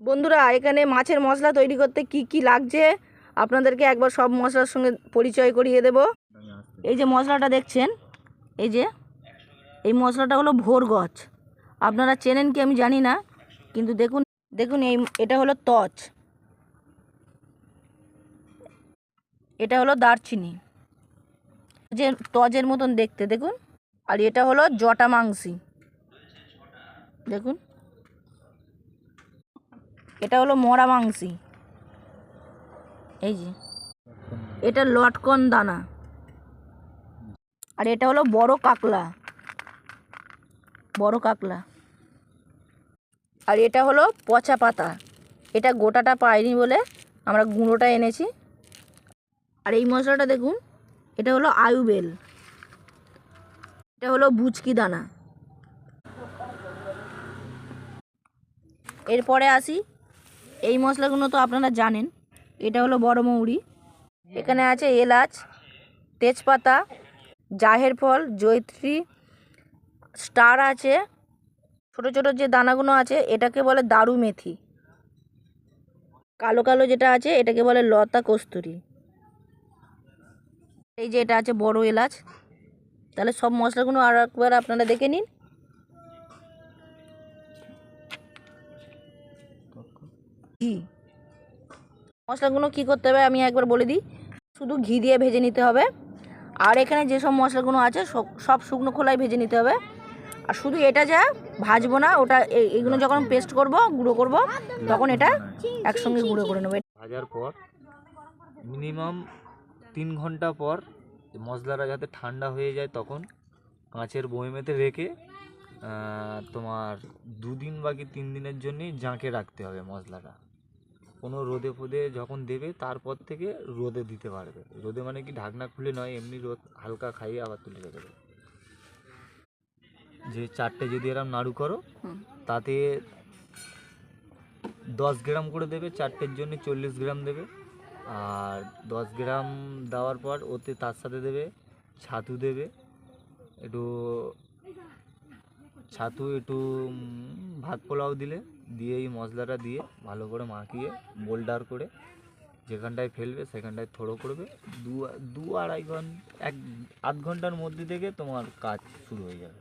বন্ধুরা, এখানে মাছের মশলা তৈরি করতে কি কি লাগছে আপনাদেরকে একবার সব মশলার সঙ্গে পরিচয় করিয়ে দেব। এই যে মশলাটা দেখছেন, এই মশলাটা হলো ভোরগছ। আপনারা চেনেন কি আমি জানি না, কিন্তু দেখুন দেখুন এটা হলো তজ, এটা হলো দারচিনি, যে তজের মতন দেখতে দেখুন। আর এটা হলো জটা মাংসি, দেখুন এটা হলো মরা মাংসি। এই যে এটা লটকন দানা। আর এটা হলো বড় কাকলা, বড় কাকলা। আর এটা হলো পচা পাতা, এটা গোটাটা পাইনি বলে আমরা গুঁড়োটা এনেছি। আর এই মশলাটা দেখুন, এটা হলো আয়ুবেল, এটা হলো বুচকি দানা। এরপরে আসি, এই মশলাগুলো তো আপনারা জানেন। এটা হলো বড় মৌরি, এখানে আছে এলাচ, তেজপাতা, জাহের ফল, জয়িত্রী, স্টার আছে, ছোট ছোট যে দানাগুলো আছে এটাকে বলে দারু মেথি, কালো কালো যেটা আছে এটাকে বলে লতা কস্তুরি। এই যে এটা আছে বড় এলাচ। তাহলে সব মশলাগুলো আর একবার আপনারা দেখে নিন। ঘি, মশলাগুলো কী করতে হবে আমি একবার বলে দিই। শুধু ঘি দিয়ে ভেজে নিতে হবে। আর এখানে যেসব মশলাগুলো আছে সব শুকনো খোলায় ভেজে নিতে হবে। আর শুধু এটা যা ভাজবো না, ওটা এইগুলো যখন পেস্ট করব, গুঁড়ো করব, তখন এটা একসঙ্গে গুঁড়ো করে নেবো। ভাজার পর মিনিমাম 3 ঘন্টা পর মশলাটা যাতে ঠান্ডা হয়ে যায়, তখন কাঁচের বয়মেতে রেখে তোমার 2 দিন বাকি 3 দিনের জন্যই জাঁকে রাখতে হবে মশলাটা। কোনো রোদে ফোদে যখন দেবে তারপর থেকে রোদে দিতে পারবে। রোদে মানে কি ঢাকনা খুলে নয়, এমনি রোদ হালকা খাইয়ে আবার তুলে রেখে দেবে। যে 4টে যদি এরম নাড়ু করো, তাতে 10 গ্রাম করে দেবে, 4টের জন্য 40 গ্রাম দেবে। আর 10 গ্রাম দেওয়ার পর ওতে তার সাথে দেবে ছাতু, দেবে একটু ছাতু, একটু ভাত পোলাও দিলে, দিয়ে এই মশলাটা দিয়ে ভালো করে মাখিয়ে বোল্ডার করে যেখানটায় ফেলবে সেখানটায় থোড়ো করবে। দু আড়াই ঘন্টা, 1 আধ ঘন্টার মধ্যে থেকে তোমার কাজ শুরু হয়ে যাবে।